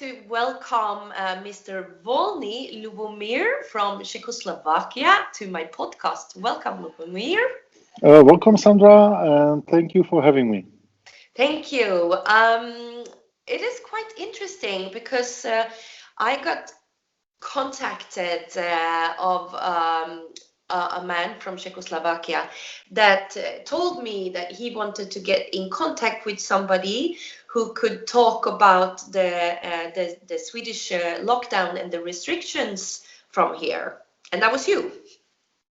to welcome Mr. Volný, Lubomír from Czechoslovakia to my podcast. Welcome, Lubomír. Welcome, Sandra, and thank you for having me. Thank you. It is quite interesting because I got contacted of a man from Czechoslovakia that told me that he wanted to get in contact with somebody who could talk about the Swedish lockdown and the restrictions from here. And that was you.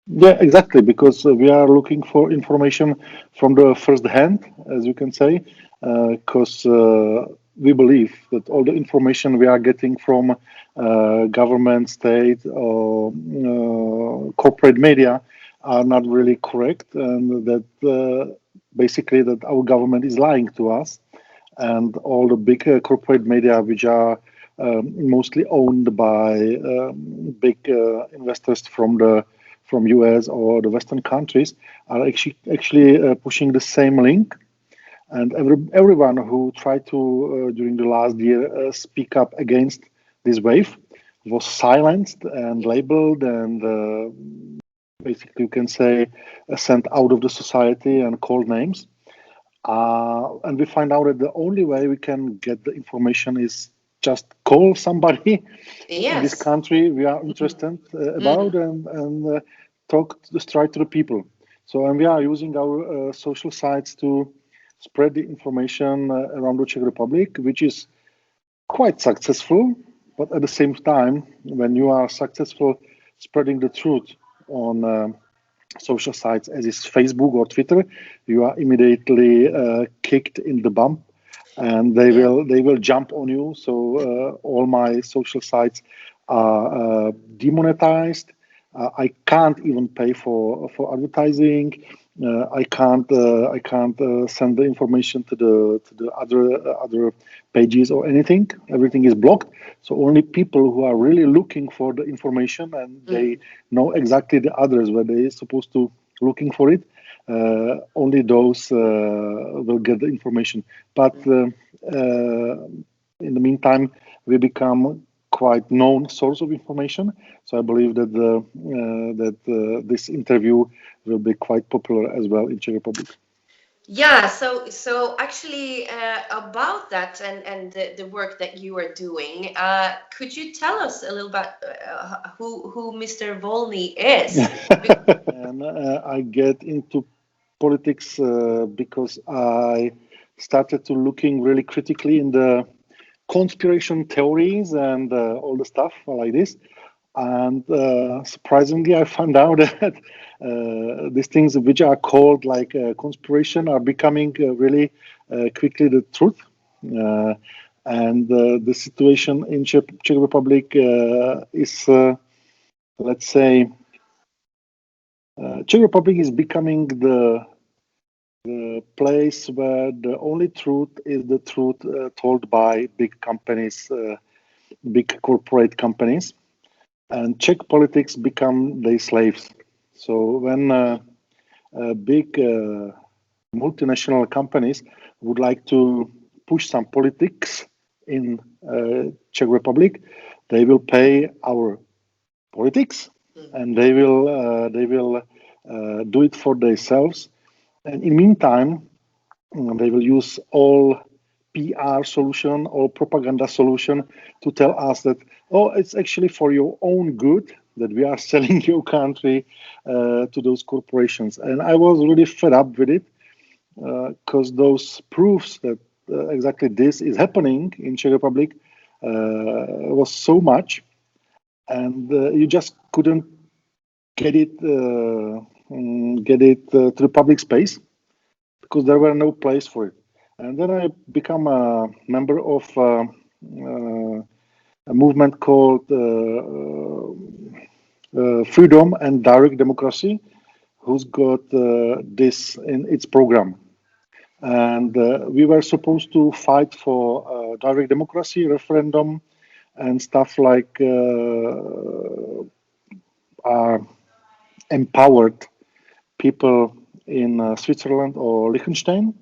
Yeah, exactly, because we are looking for information from the first hand, as you can say, because we believe that all the information we are getting from government, state, or corporate media are not really correct, and that basically that our government is lying to us, and all the big corporate media, which are mostly owned by big investors from US or the Western countries, are actually pushing the same link. And everyone who tried to, during the last year, speak up against this wave was silenced and labeled and basically, you can say, sent out of the society and called names. And we find out that the only way we can get the information is just call somebody in this country we are interested about and talk straight to the people. So, and we are using our social sites to spread the information around the Czech Republic, which is quite successful. But at the same time, when you are successful spreading the truth on social sites, as is Facebook or Twitter, you are immediately kicked in the bum, and they will jump on you. So all my social sites are demonetized. I can't even pay for advertising. I can't send the information to the other pages or anything. Everything is blocked. So only people who are really looking for the information and they know exactly the address where they are supposed to looking for it, only those will get the information. But in the meantime, we become quite known source of information. So I believe that this interview will be quite popular as well in Czech Republic. Yeah, so actually about that and the work that you are doing, could you tell us a little bit who Mr. Volný is? And I get into politics because I started to looking really critically in the conspiration theories and all the stuff like this. And surprisingly, I found out that these things which are called like conspiration are becoming really quickly the truth. And the situation in Czech Republic is, let's say, Czech Republic is becoming the place where the only truth is the truth told by big companies, big corporate companies. And Czech politics become their slaves. So when big multinational companies would like to push some politics in Czech Republic, they will pay our politics, and they will do it for themselves. And in the meantime, they will use all PR solution or propaganda solution to tell us that, oh, it's actually for your own good that we are selling your country to those corporations. And I was really fed up with it because those proofs that exactly this is happening in Czech Republic was so much, and you just couldn't get it to the public space because there were no place for it. And then I become a member of a movement called Freedom and Direct Democracy, who's got this in its program. And we were supposed to fight for direct democracy, referendum, and stuff like empowered people in Switzerland or Liechtenstein,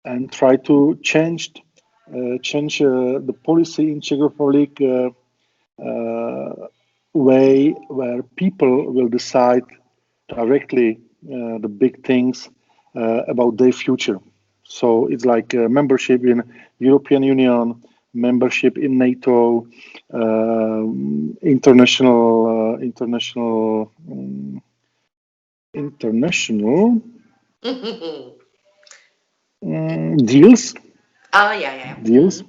and try to change change the policy in Czech Republic way where people will decide directly the big things about their future. So it's like membership in European Union, membership in NATO, international deals. Deals.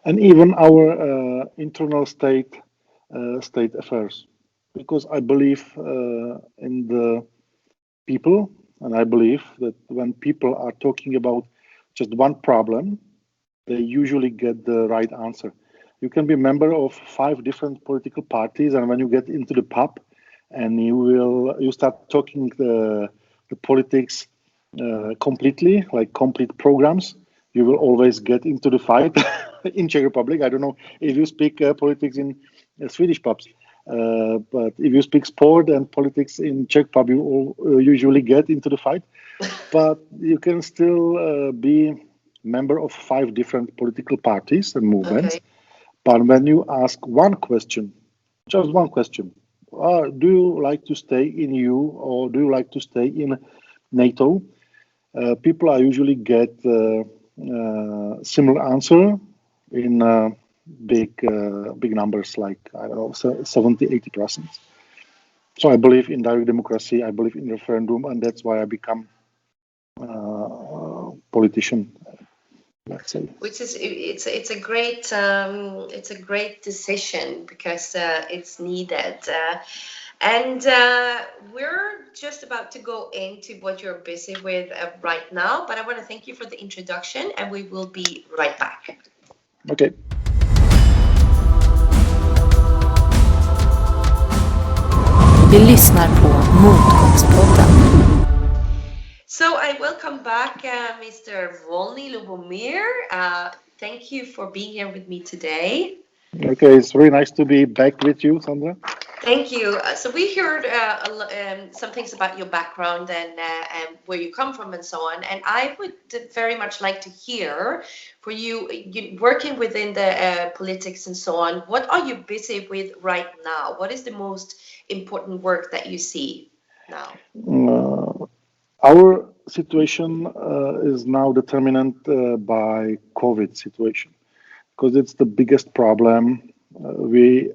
And even our internal state affairs, because I believe in the people, and I believe that when people are talking about just one problem, they usually get the right answer. You can be a member of 5 different political parties, and when you get into the pub and you start talking the politics completely, like complete programs, you will always get into the fight in Czech Republic. I don't know if you speak politics in Swedish pubs, but if you speak sport and politics in Czech pub, you all, usually get into the fight. But you can still be member of 5 different political parties and movements. Okay. But when you ask one question, just one question, do you like to stay in EU or do you like to stay in NATO? People are usually get similar answer in big numbers, like I don't know, 70-80%. So I believe in direct democracy. I believe in referendum, and that's why I become politician. Let's say. Which is it's a great decision because it's needed. And we're just about to go into what you're busy with right now, but I want to thank you for the introduction, and we will be right back. Okay. Vi lyssnar på Motgångspodden. So I welcome back Mr. Volny, Lubomír. Thank you for being here with me today. Okay, it's very nice to be back with you, Sandra. Thank you. So we heard some things about your background and where you come from and so on. And I would very much like to hear for you working within the politics and so on. What are you busy with right now? What is the most important work that you see now? Our situation is now determined by COVID situation, because it's the biggest problem we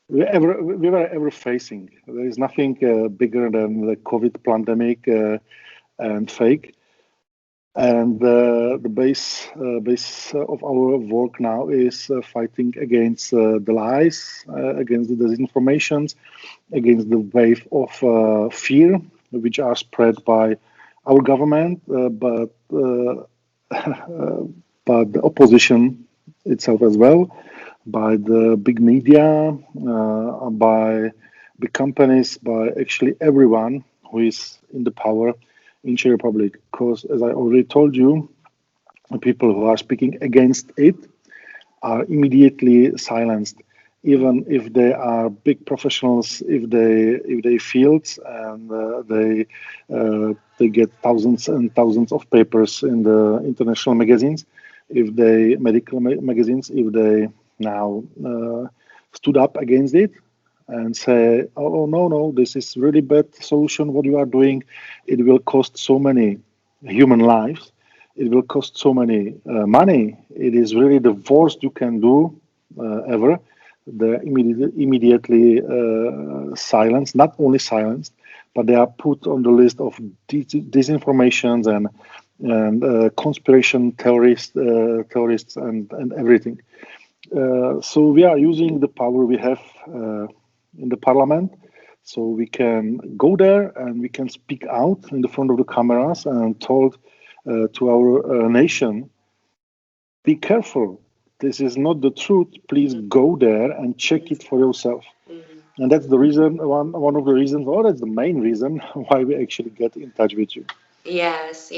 were ever facing. There is nothing bigger than the COVID pandemic and fake. And the base of our work now is fighting against the lies, against the disinformations, against the wave of fear which are spread by our government, but the opposition itself as well, by the big media, by big companies, by actually everyone who is in the power in Czech Republic. Because, as I already told you, the people who are speaking against it are immediately silenced, even if they are big professionals, if they fields and they get thousands and thousands of papers in the international magazines, if they medical magazines, if they now stood up against it and say, oh no, this is really bad solution what you are doing, it will cost so many human lives, it will cost so many money, it is really the worst you can do ever. They're immediately silenced, not only silenced, but they are put on the list of disinformations and conspiration theorists and everything. So we are using the power we have in the parliament, so we can go there and we can speak out in the front of the cameras and told to our nation, be careful. This is not the truth. Please go there and check it for yourself. Mm-hmm. And that's the reason, one of the reasons, or that's the main reason why we actually get in touch with you. Yes.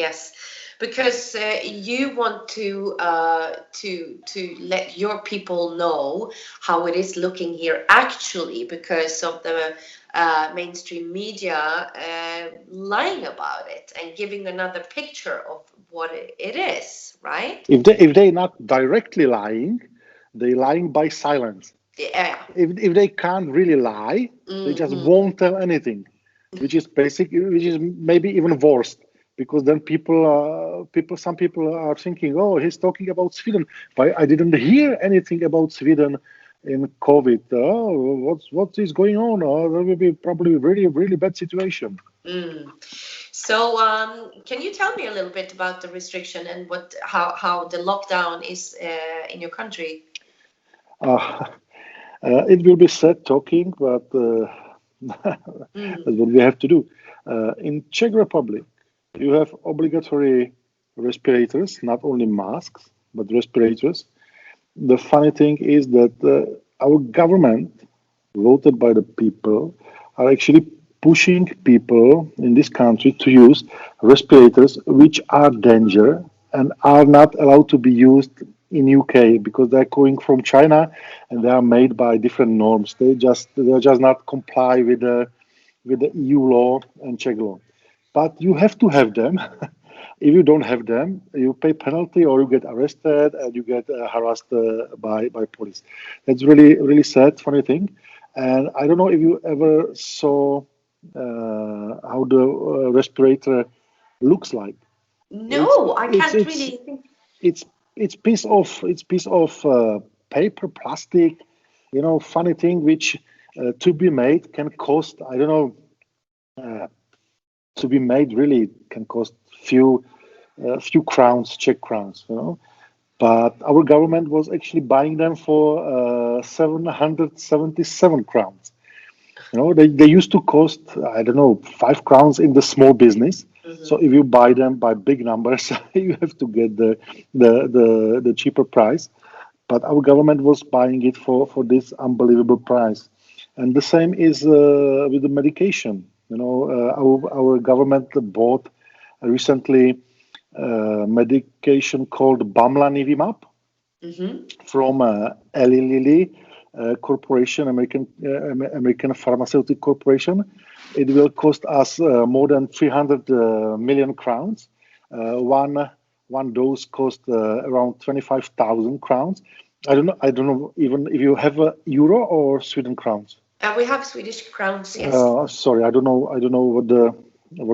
because you want to let your people know how it is looking here actually, because of the mainstream media lying about it and giving another picture of what it is, right? If they're not directly lying, they're lying by silence. Yeah. If they can't really lie, they just won't tell anything, which is maybe even worse, because then some people are thinking, oh, he's talking about Sweden, but I didn't hear anything about Sweden in COVID. Oh, what is going on? Oh, there will be probably a really, really bad situation. So can you tell me a little bit about the restriction and how the lockdown is in your country? It will be sad talking, but that's what we have to do. In Czech Republic, you have obligatory respirators, not only masks, but respirators. The funny thing is that our government, voted by the people, are actually pushing people in this country to use respirators which are danger and are not allowed to be used in UK because they're coming from China and they are made by different norms. They just not comply with the EU law and Czech law. But you have to have them. If you don't have them, you pay penalty or you get arrested and you get harassed by police. That's really, really sad, funny thing. And I don't know if you ever saw how the respirator looks like. No, I can't really think. It's piece of paper, plastic, funny thing which to be made can cost, I don't know, to be made really can cost few crowns, Czech crowns, But our government was actually buying them for 777 crowns. They used to cost, I don't know, 5 crowns in the small business. So if you buy them by big numbers, you have to get the cheaper price. But our government was buying it for this unbelievable price. And the same is with the medication. Our government bought recently medication called bamlanivimab from Eli Lilly corporation, American pharmaceutical corporation. It will cost us more than 300 million crowns. One dose cost around 25,000 crowns. I don't know even if you have a euro or Sweden crowns. We have Swedish crowns, yes. Sorry, I don't know what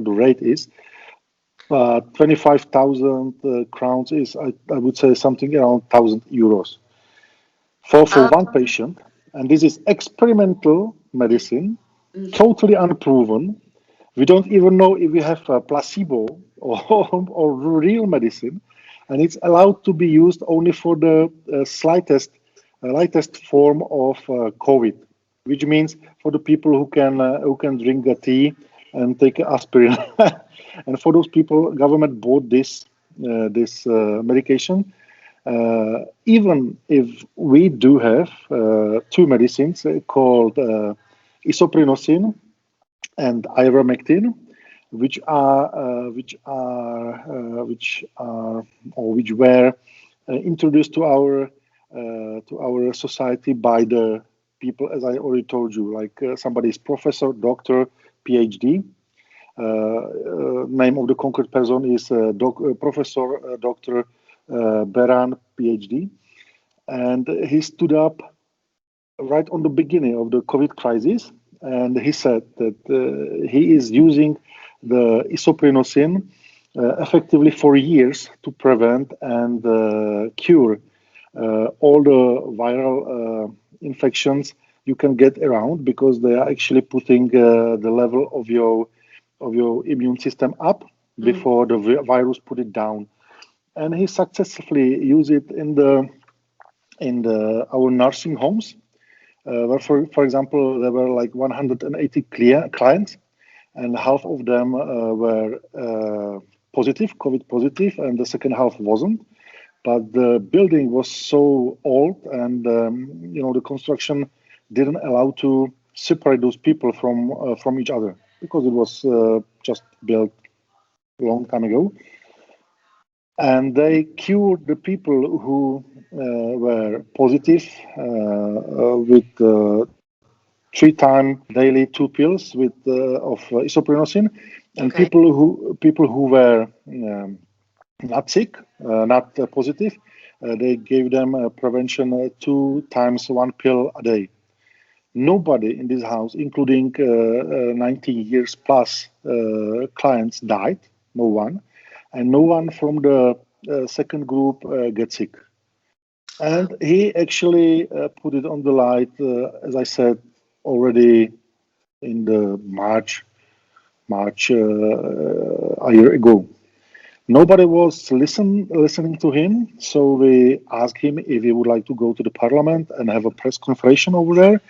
the rate is. 25,000 crowns is, I would say, something around 1,000 euros for one patient. And this is experimental medicine, totally unproven. We don't even know if we have a placebo or real medicine. And it's allowed to be used only for the lightest form of COVID, which means for the people who can drink a tea and take aspirin. And for those people, government bought this medication. Even if we do have 2 medicines called isoprinosine and ivermectin, which were introduced to our society by the people, as I already told you, like somebody is professor, doctor, PhD. Name of the concrete person is Professor Dr. Beran, PhD, and he stood up right on the beginning of the COVID crisis, and he said that he is using the isoprinosine effectively for years to prevent and cure all the viral infections you can get around, because they are actually putting the level of your immune system up before the virus put it down. And he successfully used it in our nursing homes, where for example there were like 180 clients, and half of them were COVID positive, and the second half wasn't. But the building was so old, and the construction didn't allow to separate those people from each other, because it was just built a long time ago. and they cured the people who were positive with 3 times daily 2 pills with of isoprenosin, and Okay. people who were not sick, not positive, they gave them prevention 2 times 1 pill a day. Nobody in this house, including 19 years plus clients, died. No one, and no one from the second group gets sick. And he actually put it on the light, as I said already in the March a year ago. Nobody was listening to him, so we asked him if he would like to go to the parliament and have a press conference over there.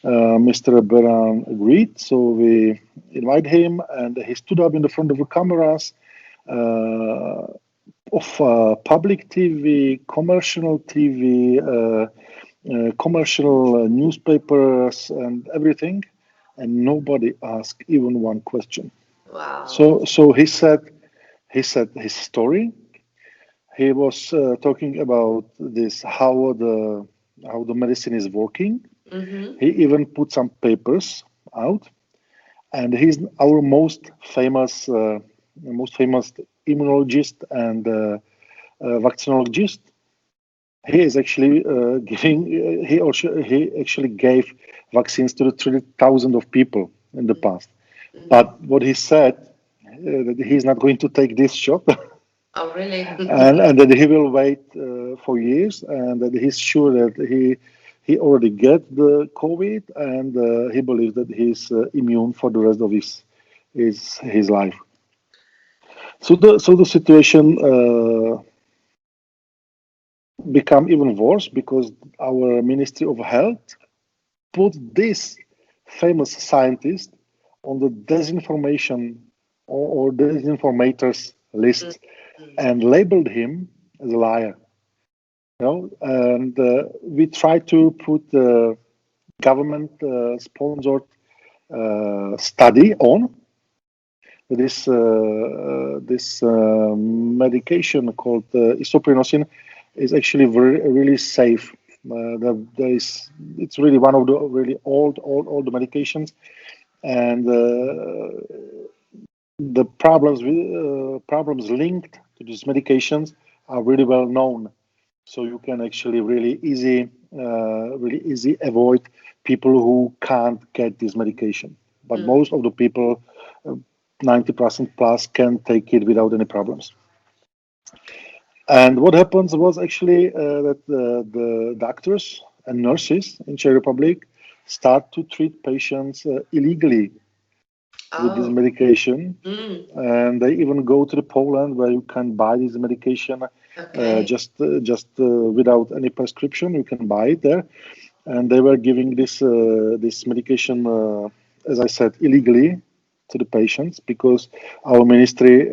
Mr. Beran agreed, so we invited him, and he stood up in the front of the cameras of public TV, commercial TV, commercial newspapers, and everything, and nobody asked even one question. Wow. So he said his story. He was talking about this how the medicine is working. Mm-hmm. He even put some papers out, and he's our most famous immunologist and vaccinologist. He is actually giving. He actually gave vaccines to the 3,000 of people in the past. But what he said that he's not going to take this shot. Oh, really? and that he will wait for years, and that he's sure that he already get the COVID, and he believes that he's immune for the rest of his life. So the situation become even worse because our Ministry of Health put this famous scientist on the disinformation or disinformators list and labeled him as a liar. And we try to put government sponsored study on this medication called isoprenosin is actually really safe. It's really one of the really old the medications, and the problems linked to these medications are really well known. So you can actually really easy avoid people who can't get this medication. But most of the people, 90% plus, can take it without any problems. And what happens was actually that the doctors and nurses in Czech Republic start to treat patients illegally with this medication, and they even go to the Poland where you can buy this medication just without any prescription. You can buy it there, and they were giving this medication, as I said, illegally to the patients because our Ministry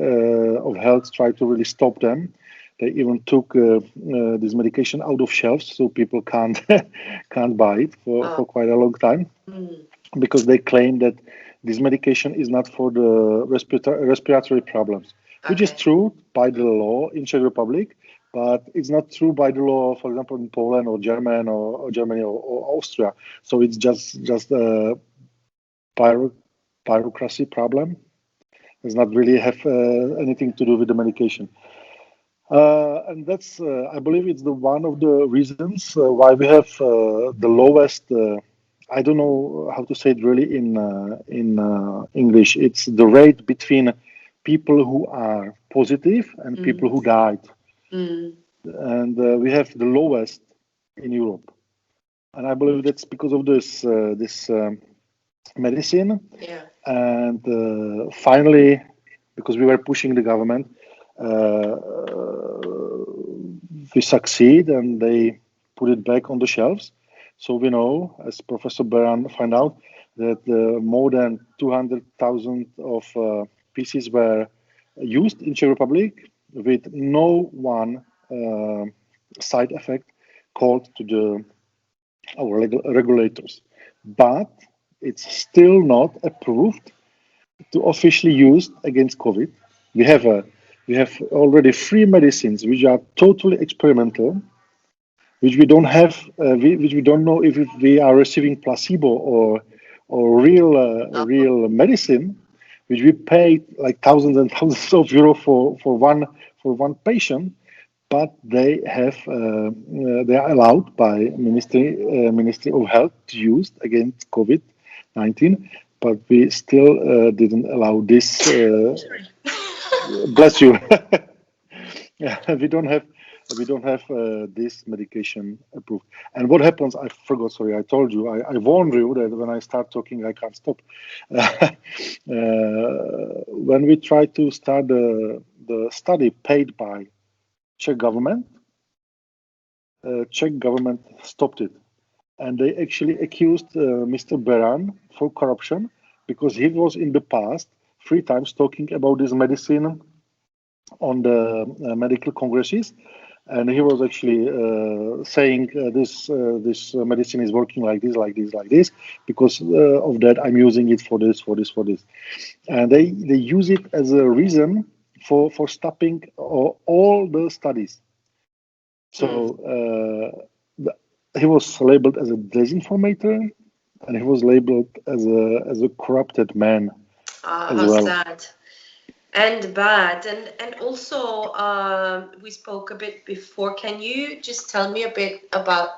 of Health tried to really stop them. They even took this medication out of shelves, so people can't buy it for quite a long time, because they claim that this medication is not for the respiratory problems, which is true by the law in Czech Republic, but it's not true by the law, for example, in Poland or Germany or Austria. So it's just a bureaucracy problem. It does not really have anything to do with the medication. And that's, I believe, it's the one of the reasons why we have the lowest. I don't know how to say it really in English. It's the rate between people who are positive and people who died, and we have the lowest in Europe. And I believe that's because of this medicine. Yeah. And finally, because we were pushing the government, we succeed, and they put it back on the shelves. So we know, as Professor Beran found out, that more than 200,000 of pieces were used in Czech Republic with no one side effect called to our regulators. But it's still not approved to officially used against COVID. We have We have already 3 medicines which are totally experimental, which we don't have, which we don't know if we are receiving placebo or real medicine, which we pay like thousands and thousands of euro for one patient, but they are allowed by Ministry of Health to use against COVID-19, but we still didn't allow this. Bless you. Yeah, we don't have this medication approved. And what happens? I forgot. Sorry, I told you. I warned you that when I start talking, I can't stop. When we try to start the study paid by Czech government stopped it, and they actually accused Mr. Beran for corruption because he was in the past 3 times talking about this medicine on the medical congresses, and he was actually saying this medicine is working like this because of that I'm using it for this, and they use it as a reason for stopping all the studies. So he was labeled as a disinformator, and he was labeled as a corrupted man as how well. sad and bad. And also we spoke a bit before. Can you just tell me a bit about?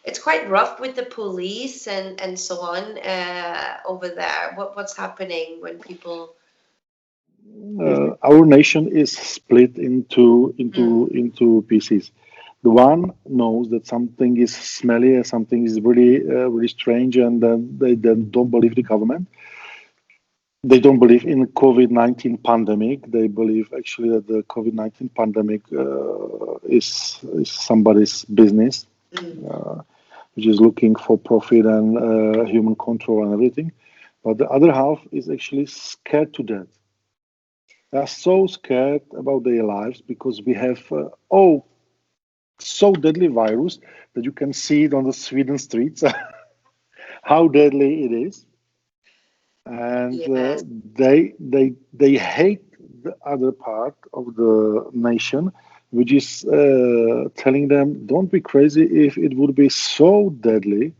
It's quite rough with the police and so on over there. What's happening when people? Our nation is split into pieces. The one knows that something is smelly, something is really strange, and then they then don't believe the government. They don't believe in COVID-19 pandemic. They believe actually that the COVID-19 pandemic is somebody's business, which is looking for profit and human control and everything. But the other half is actually scared to death. They are so scared about their lives because we have so deadly virus that you can see it on the Sweden streets, how deadly it is. And Yes. they hate the other part of the nation, which is telling them, don't be crazy. If it would be so deadly,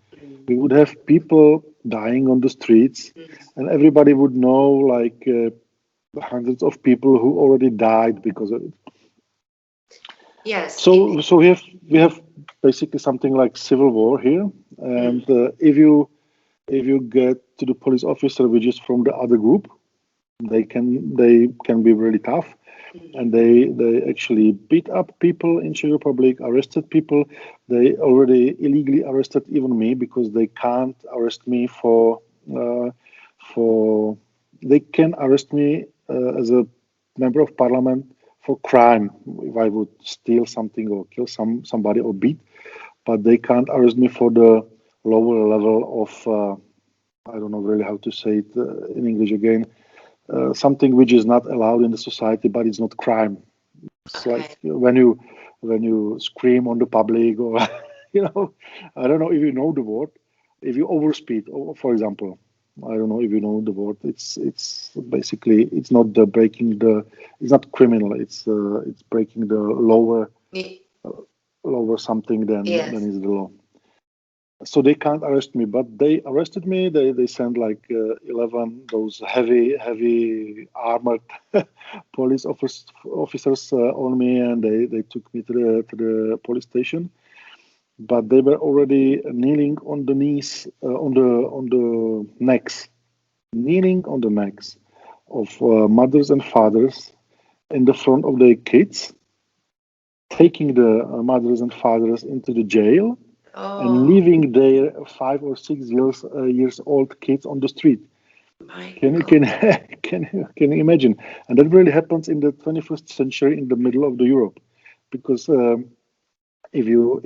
we would have people dying on the streets, and everybody would know, like hundreds of people who already died because of it. Yes. So we have basically something like civil war here, and if you get to the police officer which is from the other group, they can be really tough, and they actually beat up people in Czech Republic, arrested people. They already illegally arrested even me because they can't arrest me for they can arrest me as a member of parliament for crime if I would steal something or kill somebody or beat, but they can't arrest me for the lower level of I don't know really how to say it in English again. Something which is not allowed in the society, but it's not crime. It's like when you scream on the public, or I don't know if you know the word. If you overspeed, for example, I don't know if you know the word. It's basically it's not it's not criminal. It's breaking the lower something than is the law. So they can't arrest me, but they arrested me. They sent like 11 those heavy armored police officers on me, and they took me to the police station. But they were already kneeling on the knees, on the necks, kneeling on the necks of mothers and fathers in the front of their kids, taking the mothers and fathers into the jail. And leaving their 5 or 6 years old kids on the street. Can you imagine? And that really happens in the 21st century in the middle of the Europe, because if you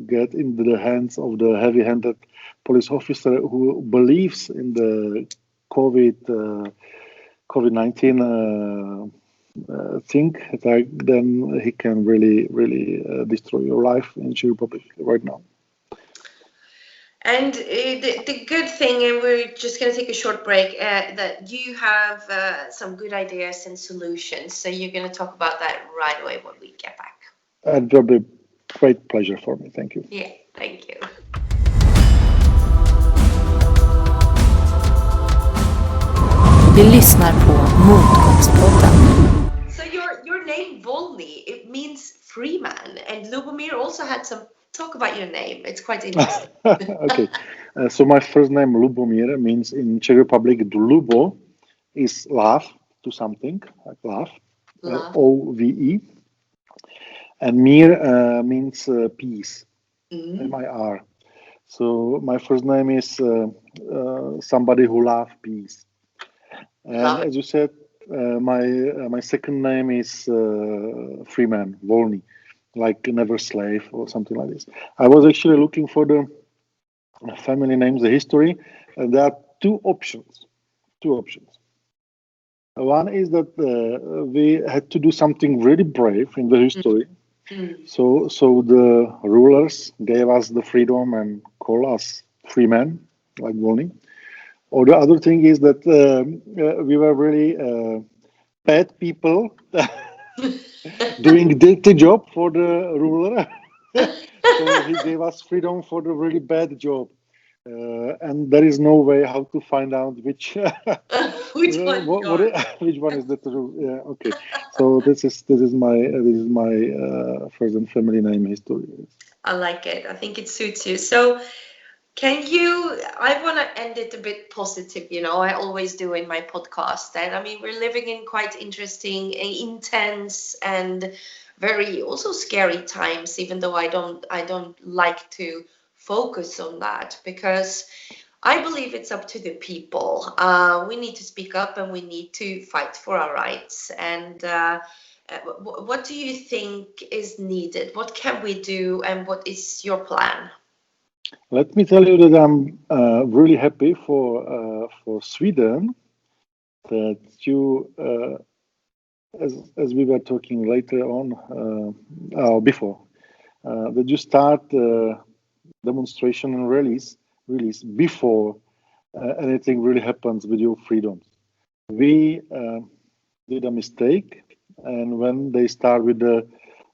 get into the hands of the heavy-handed police officer who believes in the COVID-19 thing, like, then he can really destroy your life in Czech Republic right now. And the good thing, and we're just going to take a short break, that you have some good ideas and solutions. So you're going to talk about that right away when we get back. It will be a great pleasure for me. Thank you. Yeah, thank you. Du lyssnar på Motgångspodden. So your name Volny, it means free man, and Lubomír also had some talk about your name. It's quite interesting. Okay, so my first name Lubomír means in Czech Republic, Lubo is laugh to something, like laugh, O-V-E, and Mir means peace, M-I-R. So my first name is somebody who loves peace. And as you said, my second name is Freeman, Volný, like never slave or something like this. I was actually looking for the family names, the history, and there are two options. One is that we had to do something really brave in the history. So the rulers gave us the freedom and call us free men, like Volný. Or the other thing is that we were really bad people doing dirty job for the ruler. So he gave us freedom for the really bad job. And there is no way how to find out which which one which one is the true. Yeah, okay. So this is my first and family name history. I like it. I think it suits you. So I want to end it a bit positive, I always do in my podcast. And I mean, we're living in quite interesting, intense, and very also scary times, even though I don't like to focus on that, because I believe it's up to the people. We need to speak up and we need to fight for our rights. And what do you think is needed? What can we do, and what is your plan? Let me tell you that I'm really happy for Sweden that you, as we were talking later on before, that you start demonstration and release before anything really happens with your freedoms. We did a mistake, and when they start with the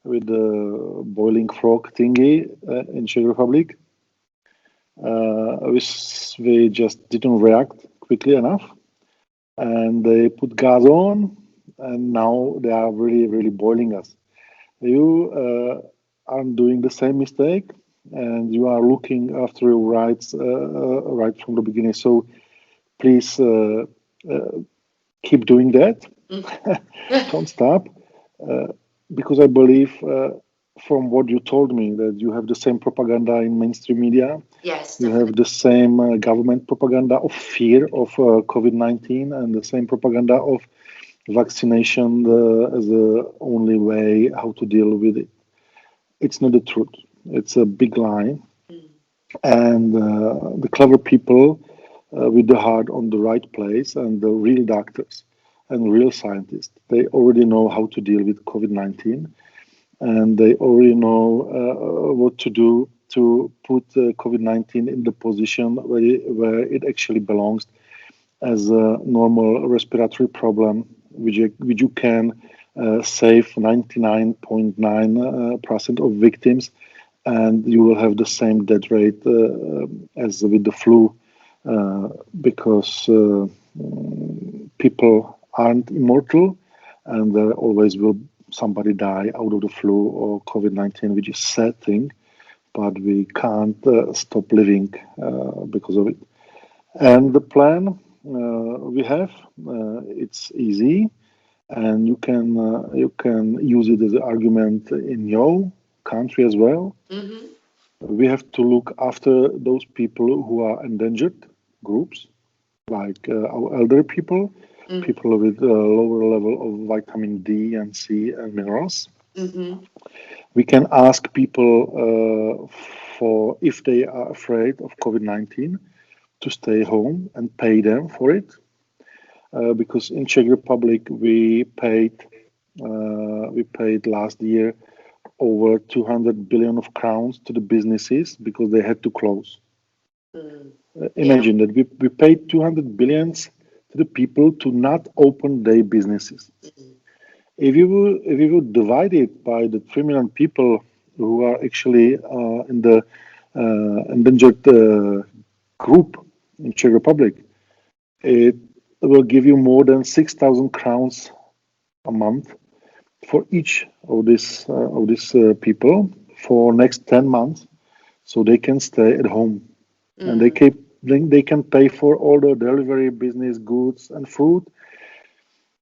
boiling frog thingy in Czech Republic, we just didn't react quickly enough, and they put gas on, and now they are really boiling us. You aren't doing the same mistake, and you are looking after your rights right from the beginning. So please keep doing that. Don't stop, because I believe from what you told me that you have the same propaganda in mainstream media. Yes, you have the same government propaganda of fear of COVID-19, and the same propaganda of vaccination as the only way how to deal with it. It's not the truth. It's a big lie. And the clever people with the heart on the right place, and the real doctors and real scientists, they already know how to deal with COVID-19, and they already know what to do to put COVID-19 in the position where it actually belongs, as a normal respiratory problem, which you can save 99.9% of victims, and you will have the same death rate as with the flu, because people aren't immortal, and there always will somebody die out of the flu or COVID-19, which is a sad thing, but we can't stop living because of it. And the plan we have, it's easy, and you can use it as an argument in your country as well. We have to look after those people who are endangered groups, like our elder people, people with lower level of vitamin D and C and minerals. We can ask people for, if they are afraid of COVID-19, to stay home and pay them for it. Because in Czech Republic we paid last year over 200 billion of crowns to the businesses because they had to close. Imagine that we paid 200 billions to the people to not open their businesses. If you would divide it by the 3 million people who are actually in the endangered group in Czech Republic, it will give you more than 6,000 crowns a month for each of these people for next 10 months, so they can stay at home and they can pay for all the delivery business, goods and food.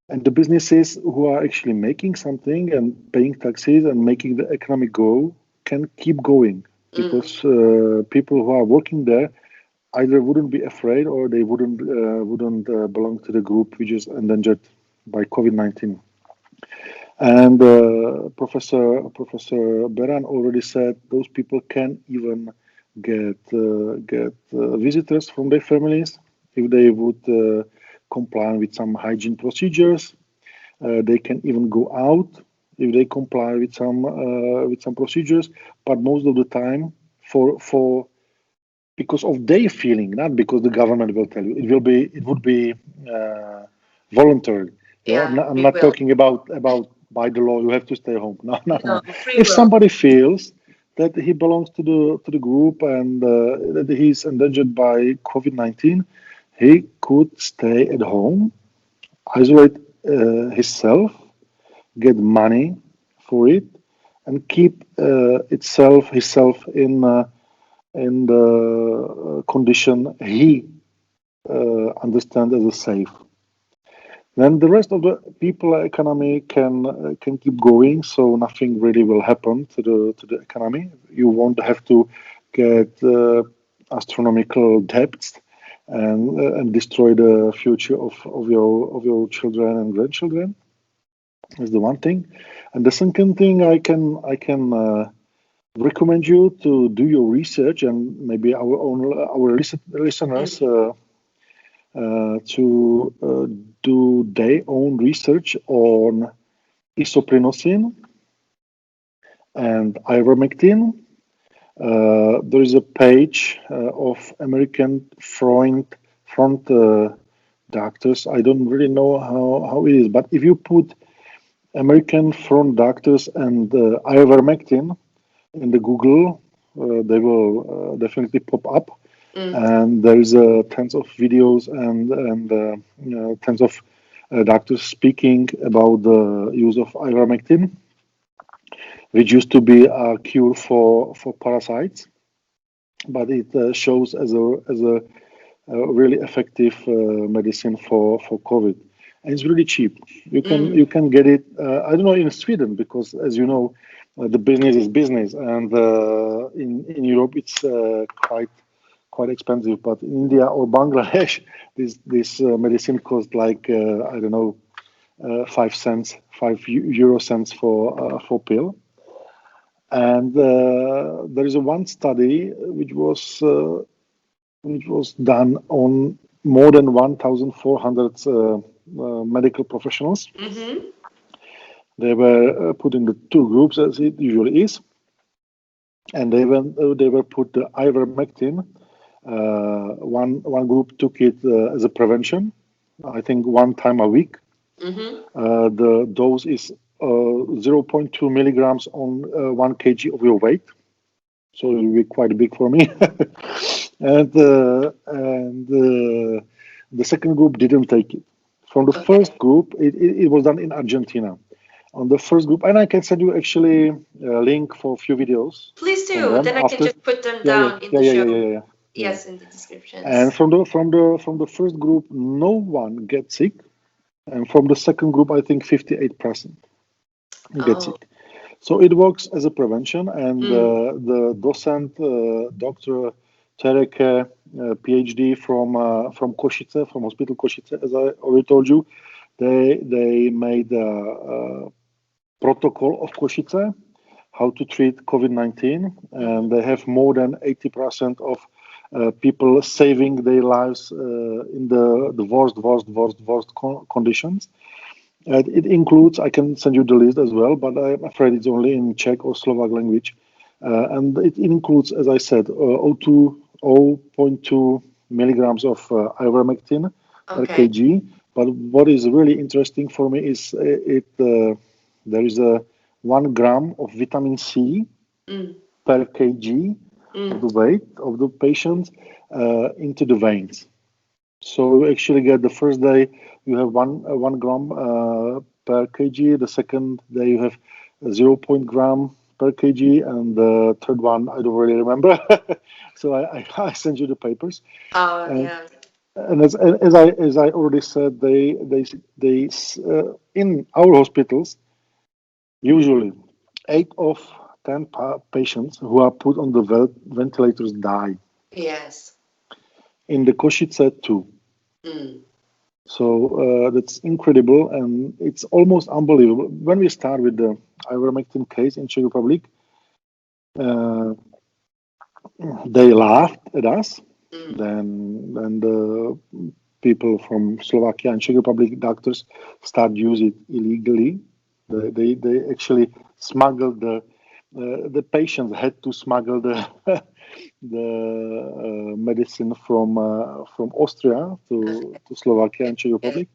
And the businesses who are actually making something and paying taxes and making the economy go can keep going, because people who are working there either wouldn't be afraid or they wouldn't belong to the group which is endangered by COVID-19. And Professor Beran already said those people can even get visitors from their families if they would comply with some hygiene procedures. They can even go out if they comply with some procedures. But most of the time, because of their feeling, not because the government will tell you, it would be voluntary. Yeah, I'm not talking about by the law you have to stay home. No. If will. somebody feels that he belongs to the group and that he's endangered by COVID-19, he could stay at home, isolate himself, get money for it, and keep himself in the condition he understands as a safe. Then the rest of the people economy can keep going, so nothing really will happen to the economy. You won't have to get astronomical debts and destroy the future of your children and grandchildren. Is the one thing. And the second thing, I can recommend you to do your research, and maybe our listeners to do their own research on isoprenosin and ivermectin. There is a page of American front doctors. I don't really know how it is, but if you put American front doctors and ivermectin in the Google, they will definitely pop up. And there is tons of videos and tons of doctors speaking about the use of ivermectin, which used to be a cure for parasites, but it shows as a really effective medicine for COVID, and it's really cheap. You can get it. I don't know in Sweden, because as you know, the business is business, and in Europe it's quite expensive. But in India or Bangladesh, this medicine costs like I don't know, 5 euro cents for pill. And there is one study which was done on more than 1,400 medical professionals. They were put in the two groups, as it usually is, and they were put the ivermectin. One group took it as a prevention, I think 1 time a week. The dose is 0.2 milligrams on 1 kg of your weight, so it will be quite big for me. and the second group didn't take it. From the first group, it was done in Argentina. On the first group, and I can send you actually a link for a few videos. Please do. Then I can just put them down in the show. Yes, in the descriptions. And from the first group, no one gets sick, and from the second group, I think 58% get sick. So it works as a prevention, and the docent, Dr. Tereke, PhD from Košice, from Hospital Košice, as I already told you, they made a protocol of Košice, how to treat COVID-19, and they have more than 80% of people saving their lives in the worst conditions. It includes, I can send you the list as well, but I'm afraid it's only in Czech or Slovak language. And it includes, as I said, O2 0.2 milligrams of ivermectin per kg. But what is really interesting for me is there is a 1 gram of vitamin C per kg of the weight of the patient into the veins. So you actually get the first day you have 1 gram per kg. The second day you have 0. gram per kg, and the third one I don't really remember. So I send you the papers. And as I already said, they in our hospitals usually 8 of 10 patients who are put on the ventilators die. Yes. In the Košice too. So that's incredible, and it's almost unbelievable. When we start with the ivermectin case in Czech Republic, they laughed at us. Then the people from Slovakia and Czech Republic doctors start using it illegally. They actually smuggled the patients had to smuggle the medicine from Austria to Slovakia and Czech Republic,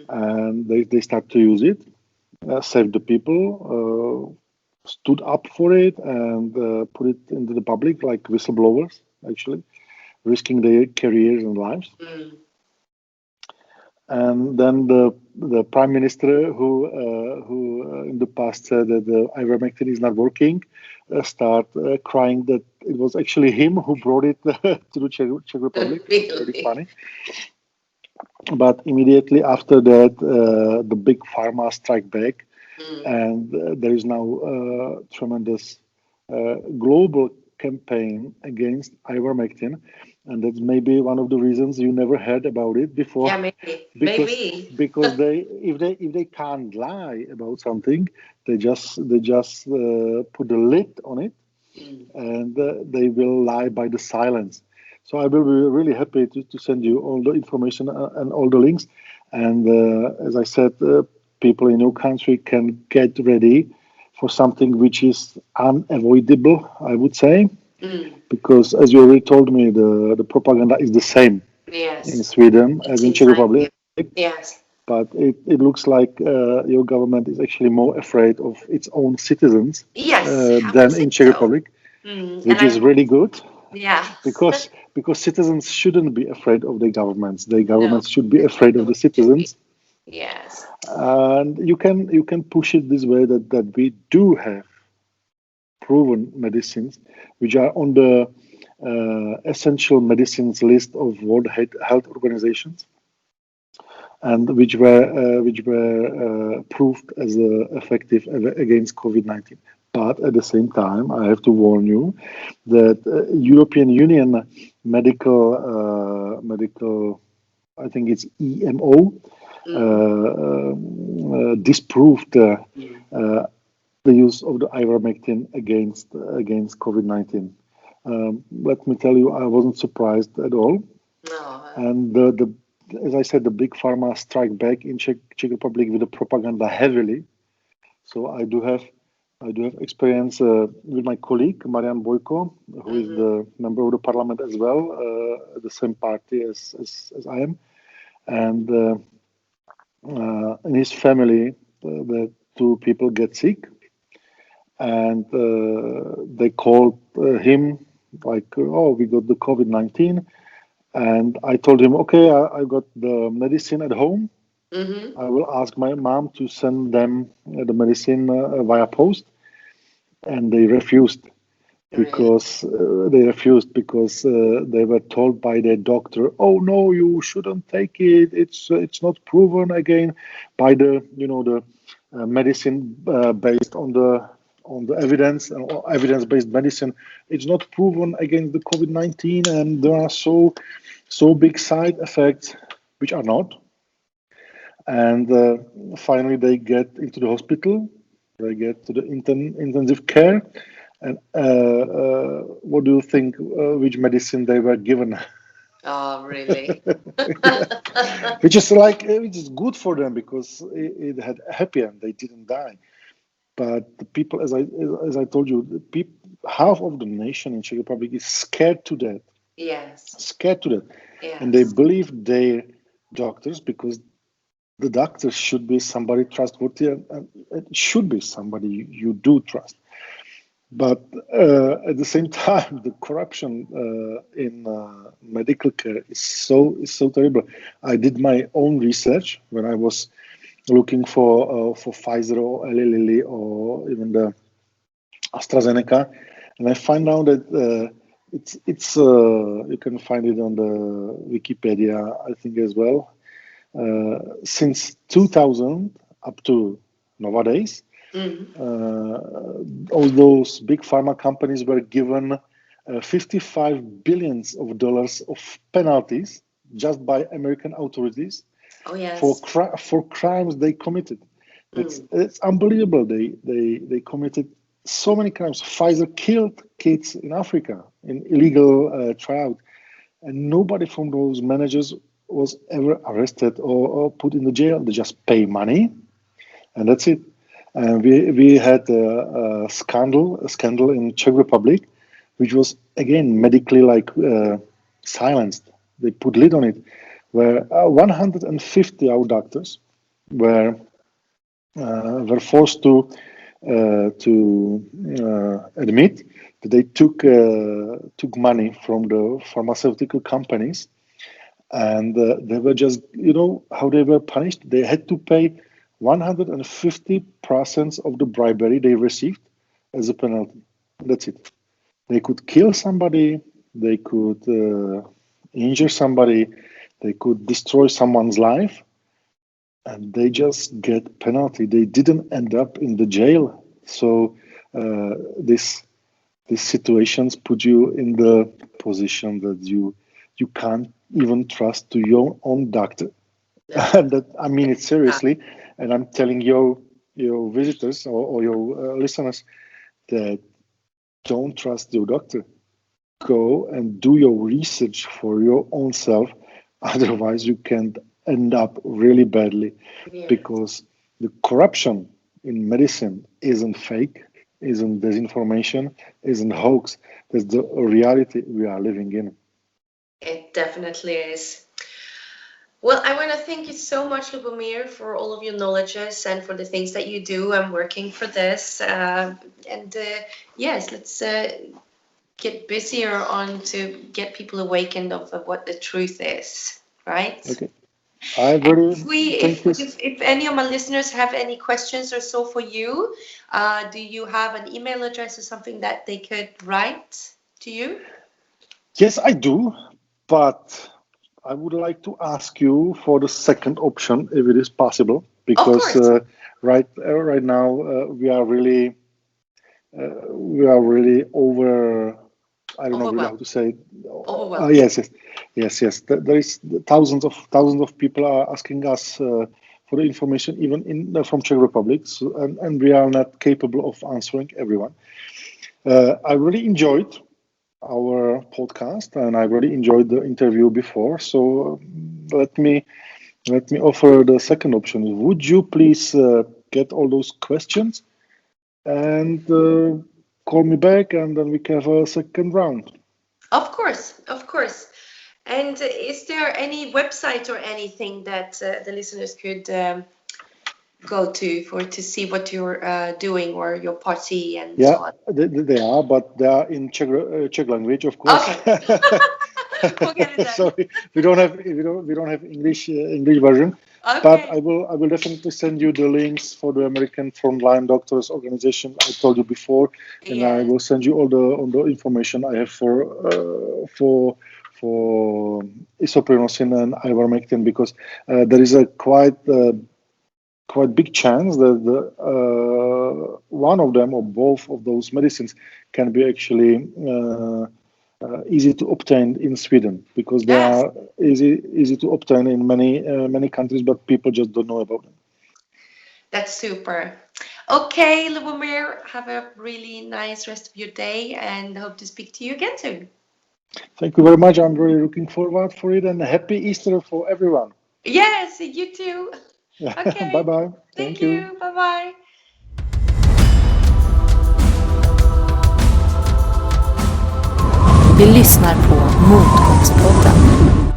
and they start to use it, save the people, stood up for it, and put it into the public like whistleblowers, actually, risking their careers and lives. And then the prime minister, who in the past said that the ivermectin is not working, start crying that it was actually him who brought it to the Czech Republic. It's very funny. But immediately after that, the big pharma strike back, and there is now tremendous global campaign against ivermectin. And that's maybe one of the reasons you never heard about it before. Yeah, maybe. Because if they can't lie about something, they just put the lid on it, and they will lie by the silence. So I will be really happy to send you all the information and all the links. And as I said, people in your country can get ready for something which is unavoidable, I would say. Because, as you already told me, the propaganda is the same in Sweden as in Czech Republic. Yes. But it looks like your government is actually more afraid of its own citizens than in Czech Republic, which is really good. Yeah. Because citizens shouldn't be afraid of their governments. Their governments should be afraid of the citizens. Yes. And you can push it this way that we do have proven medicines which are on the essential medicines list of World Health Organizations, and which were proved as effective against COVID-19. But at the same time, I have to warn you that European Union medical, I think it's EMO, disproved the use of the ivermectin against COVID-19. Let me tell you, I wasn't surprised at all. No. And as I said, the big pharma strike back in Czech Republic with the propaganda heavily. So I do have experience with my colleague Marian Bojko, who is the member of the parliament as well, the same party as I am, and in his family, the 2 people get sick. And they called him like, oh, we got the COVID-19. And I told him, okay, I got the medicine at home. I will ask my mom to send them the medicine via post. And they refused because they were told by their doctor, oh no, you shouldn't take it. It's not proven again by the medicine based on the evidence, evidence-based medicine. It's not proven against the COVID-19, and there are so big side effects, which are not. And finally, they get into the hospital. They get to the intensive care. And what do you think? Which medicine they were given? Oh, really? which is good for them because it had a happy end. They didn't die. But the people, as I told you, half of the nation in Czech Republic is scared to death. Yes. Scared to death. Yes. And they believe their doctors because the doctor should be somebody trustworthy, and it should be somebody you do trust. But at the same time, the corruption in medical care is so terrible. I did my own research when I was looking for Pfizer or Eli Lilly or even the AstraZeneca, and I find out that it's you can find it on the Wikipedia, I think, as well. Since 2000 up to nowadays, all those big pharma companies were given $55 billion of penalties just by American authorities for crimes they committed. It's unbelievable. They committed so many crimes. Pfizer killed kids in Africa in illegal tryout, and nobody from those managers was ever arrested or put in the jail. They just pay money, and that's it. And we had a scandal in Czech Republic, which was again medically silenced. They put lid on it, where 150 our doctors were forced to admit that they took money from the pharmaceutical companies, and they were just, how they were punished. They had to pay 150% of the bribery they received as a penalty. That's it. They could kill somebody, they could injure somebody, they could destroy someone's life, and they just get penalty. They didn't end up in the jail. So these situations put you in the position that you can't even trust to your own doctor. And that, I mean it seriously. And I'm telling your visitors or your listeners that don't trust your doctor. Go and do your research for your own self. Otherwise, you can end up really badly, because the corruption in medicine isn't fake, isn't disinformation, isn't hoax. That's the reality we are living in. It definitely is. Well, I want to thank you so much, Lubomír, for all of your knowledges and for the things that you do. I'm working for this. Yes, let's get busier on to get people awakened of what the truth is, right? Okay. If any of my listeners have any questions or so for you, do you have an email address or something that they could write to you? Yes, I do, but I would like to ask you for the second option, if it is possible, because right now we are really over. I don't know really how to say. Yes. There is thousands of people are asking us for the information, even from Czech Republic, and we are not capable of answering everyone. I really enjoyed our podcast, and I really enjoyed the interview before. So let me offer the second option. Would you please get all those questions and call me back, and then we can have a second round? Of course. And is there any website or anything that the listeners could go to see what you're doing, or your party and so on? They are, but they are in Czech language, of course. Okay. Forget it then. Sorry, we don't have English version. Okay. But I will definitely send you the links for the American Frontline Doctors Organization I told you before, and I will send you all the information I have for isoprenosin and ivermectin, because there is a quite big chance that one of them or both of those medicines can be actually easy to obtain in Sweden, because they are easy to obtain in many countries, but people just don't know about them. That's super. Okay, Lubomír, have a really nice rest of your day, and hope to speak to you again soon. Thank you very much. I'm really looking forward for it, and happy Easter for everyone. Yes, you too. Okay. Bye-bye. Thank you. Bye-bye. Du lyssnar på Motgångspodden.